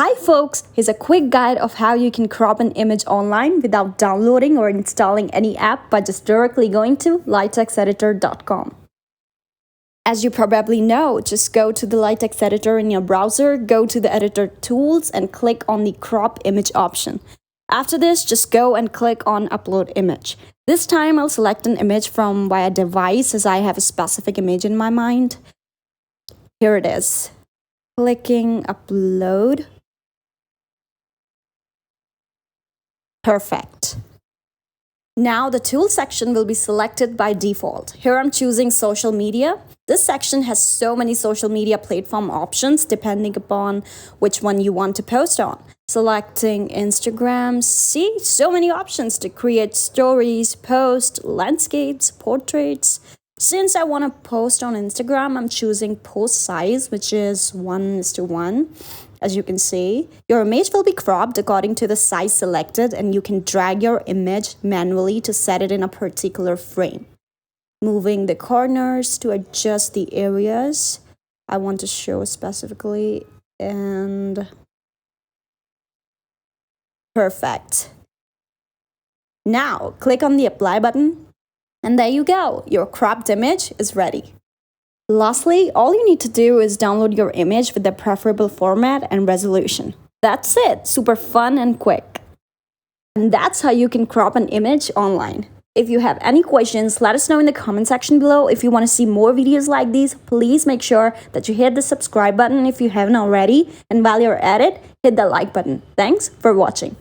Hi folks, here's a quick guide of how you can crop an image online without downloading or installing any app by just directly going to lightxeditor.com. As you probably know, just go to the LightX Editor in your browser, go to the editor tools and click on the crop image option. After this, just go and click on upload image. This time I'll select an image from my device as I have a specific image in my mind. Here it is. Clicking upload. Perfect. Now the tool section will be selected by default. Here I'm choosing social media. This section has so many social media platform options depending upon which one you want to post on. Selecting Instagram, see so many options to create stories, posts, landscapes, portraits. Since I want to post on Instagram, I'm choosing post size, which is 1:1. As you can see, your image will be cropped according to the size selected, and you can drag your image manually to set it in a particular frame. Moving the corners to adjust the areas I want to show specifically, and perfect. Now click on the apply button, and there you go, your cropped image is ready. Lastly, all you need to do is download your image with the preferable format and resolution. That's it, super fun and quick. And that's how you can crop an image online. If you have any questions, let us know in the comment section below. If you want to see more videos like these, please make sure that you hit the subscribe button if you haven't already. And while you're at it, hit the like button. Thanks for watching.